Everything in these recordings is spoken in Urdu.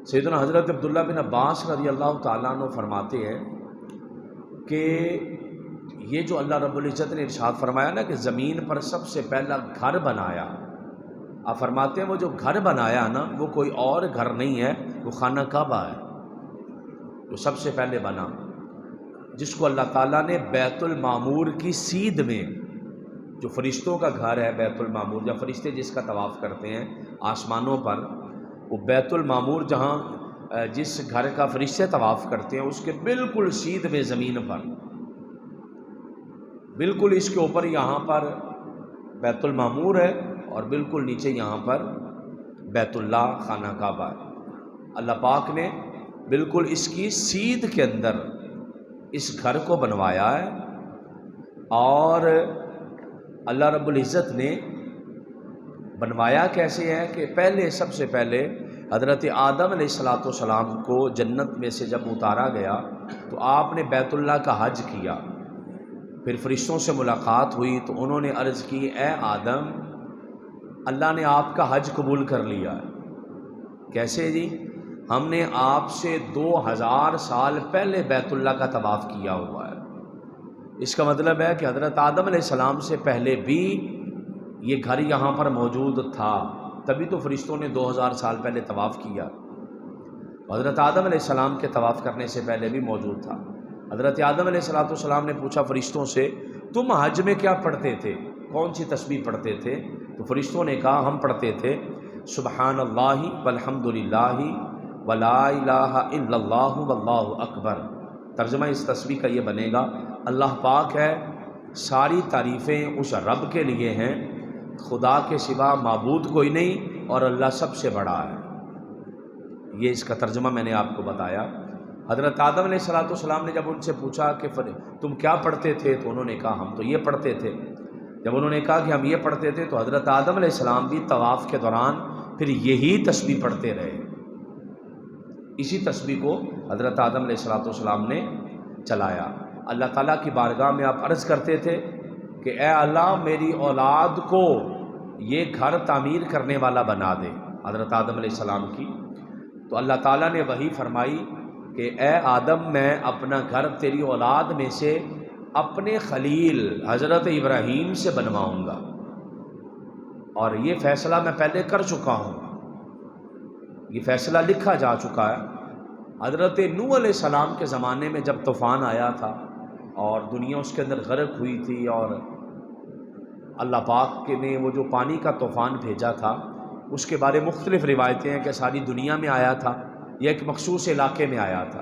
سیدنا حضرت عبداللہ بن عباس رضی اللہ تعالیٰ عنہ فرماتے ہیں کہ یہ جو اللہ رب العزت نے ارشاد فرمایا نا کہ زمین پر سب سے پہلا گھر بنایا، آپ فرماتے ہیں وہ جو گھر بنایا نا وہ کوئی اور گھر نہیں ہے، وہ خانہ کعبہ ہے جو سب سے پہلے بنا، جس کو اللہ تعالیٰ نے بیت المعمور کی سیدھ میں، جو فرشتوں کا گھر ہے بیت المعمور، جب فرشتے جس کا طواف کرتے ہیں آسمانوں پر، وہ بیت المعمور جہاں جس گھر کا فرشتے طواف کرتے ہیں اس کے بالکل سیدھ میں زمین پر، بالکل اس کے اوپر یہاں پر بیت المعمور ہے اور بالکل نیچے یہاں پر بیت اللہ خانہ کعبہ ہے۔ اللہ پاک نے بالکل اس کی سیدھ کے اندر اس گھر کو بنوایا ہے، اور اللہ رب العزت نے بنوایا کیسے ہے کہ پہلے سب سے پہلے حضرت آدم علیہ السلام کو جنت میں سے جب اتارا گیا تو آپ نے بیت اللہ کا حج کیا، پھر فرشتوں سے ملاقات ہوئی تو انہوں نے عرض کی اے آدم اللہ نے آپ کا حج قبول کر لیا ہے۔ کیسے جی؟ ہم نے آپ سے 2000 سال پہلے بیت اللہ کا طواف کیا ہوا ہے۔ اس کا مطلب ہے کہ حضرت آدم علیہ السلام سے پہلے بھی یہ گھر یہاں پر موجود تھا، تبھی تو فرشتوں نے 2000 سال پہلے طواف کیا۔ حضرت آدم علیہ السلام کے طواف کرنے سے پہلے بھی موجود تھا۔ حضرت آدم علیہ السلام نے پوچھا فرشتوں سے تم حج میں کیا پڑھتے تھے، کون سی تسبیح پڑھتے تھے؟ تو فرشتوں نے کہا ہم پڑھتے تھے سبحان اللہ والحمد للہ ولا الہ الا اللہ واللہ اکبر۔ ترجمہ اس تسبیح کا یہ بنے گا اللہ پاک ہے، ساری تعریفیں اس رب کے لیے ہیں، خدا کے سوا معبود کوئی نہیں، اور اللہ سب سے بڑا ہے۔ یہ اس کا ترجمہ میں نے آپ کو بتایا۔ حضرت آدم علیہ السلام نے جب ان سے پوچھا کہ تم کیا پڑھتے تھے تو انہوں نے کہا ہم تو یہ پڑھتے تھے۔ جب انہوں نے کہا کہ ہم یہ پڑھتے تھے تو حضرت آدم علیہ السلام بھی طواف کے دوران پھر یہی تسبیح پڑھتے رہے۔ اسی تسبیح کو حضرت آدم علیہ السلام نے چلایا۔ اللہ تعالیٰ کی بارگاہ میں آپ عرض کرتے تھے کہ اے اللہ میری اولاد کو یہ گھر تعمیر کرنے والا بنا دے، حضرت آدم علیہ السلام کی۔ تو اللہ تعالیٰ نے وحی فرمائی کہ اے آدم میں اپنا گھر تیری اولاد میں سے اپنے خلیل حضرت ابراہیم سے بنواؤں گا، اور یہ فیصلہ میں پہلے کر چکا ہوں، یہ فیصلہ لکھا جا چکا ہے۔ حضرت نوح علیہ السلام کے زمانے میں جب طوفان آیا تھا اور دنیا اس کے اندر غرق ہوئی تھی، اور اللہ پاک نے وہ جو پانی کا طوفان بھیجا تھا اس کے بارے مختلف روایتیں ہیں کہ ساری دنیا میں آیا تھا یا ایک مخصوص علاقے میں آیا تھا۔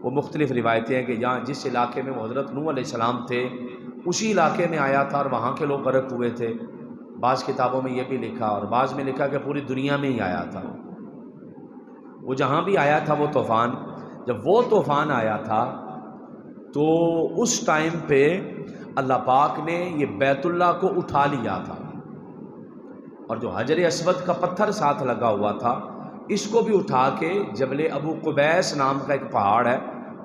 وہ مختلف روایتیں ہیں کہ جہاں جس علاقے میں وہ حضرت نوح علیہ السلام تھے اسی علاقے میں آیا تھا اور وہاں کے لوگ غرق ہوئے تھے۔ بعض کتابوں میں یہ بھی لکھا اور بعض میں لکھا کہ پوری دنیا میں ہی آیا تھا۔ وہ جہاں بھی آیا تھا وہ طوفان، جب وہ طوفان آیا تھا تو اس ٹائم پہ اللہ پاک نے یہ بیت اللہ کو اٹھا لیا تھا، اور جو حجر اسود کا پتھر ساتھ لگا ہوا تھا اس کو بھی اٹھا کے جبل ابو قبیس نام کا ایک پہاڑ ہے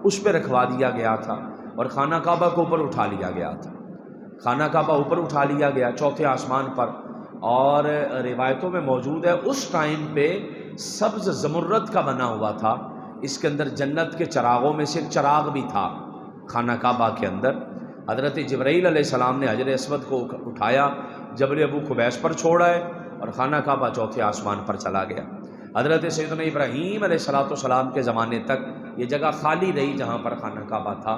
اس پہ رکھوا دیا گیا تھا، اور خانہ کعبہ کو اوپر اٹھا لیا گیا تھا۔ خانہ کعبہ اوپر اٹھا لیا گیا چوتھے آسمان پر، اور روایتوں میں موجود ہے اس ٹائم پہ سبز زمرد کا بنا ہوا تھا، اس کے اندر جنت کے چراغوں میں سے ایک چراغ بھی تھا خانہ کعبہ کے اندر۔ حضرت جبرائیل علیہ السلام نے حجر اسود کو اٹھایا، جبل ابو قبیس پر چھوڑا ہے، اور خانہ کعبہ چوتھے آسمان پر چلا گیا۔ حضرت سیدنا ابراہیم علیہ السلام کے زمانے تک یہ جگہ خالی رہی جہاں پر خانہ کعبہ تھا،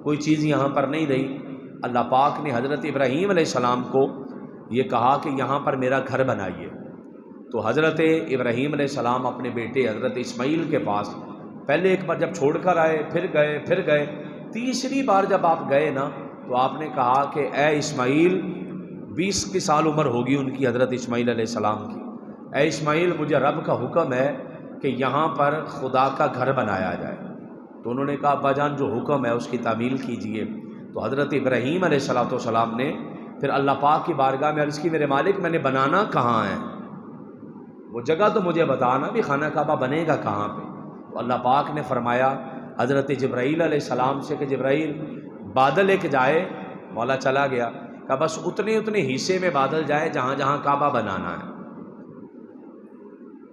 کوئی چیز یہاں پر نہیں رہی۔ اللہ پاک نے حضرت ابراہیم علیہ السلام کو یہ کہا کہ یہاں پر میرا گھر بنائیے، تو حضرت ابراہیم علیہ السلام اپنے بیٹے حضرت اسماعیل کے پاس پہلے ایک بار جب چھوڑ کر آئے، پھر گئے، تیسری بار جب آپ گئے نا تو آپ نے کہا کہ اے اسماعیل، 20 کی سال عمر ہوگی ان کی، حضرت اسماعیل علیہ السلام کی، اے اسماعیل مجھے رب کا حکم ہے کہ یہاں پر خدا کا گھر بنایا جائے۔ تو انہوں نے کہا ابا جان جو حکم ہے اس کی تعمیل کیجئے۔ تو حضرت ابراہیم علیہ السلام نے پھر اللہ پاک کی بارگاہ میں عرض کی میرے مالک میں نے بنانا کہاں ہے، وہ جگہ تو مجھے بتانا بھی خانہ کعبہ بنے گا کہاں پہ۔ تو اللہ پاک نے فرمایا حضرت جبرائیل علیہ السلام سے کہ جبرائیل بادل ایک جائے، مولا چلا گیا، کہ بس اتنے حصے میں بادل جائے جہاں جہاں کعبہ بنانا ہے۔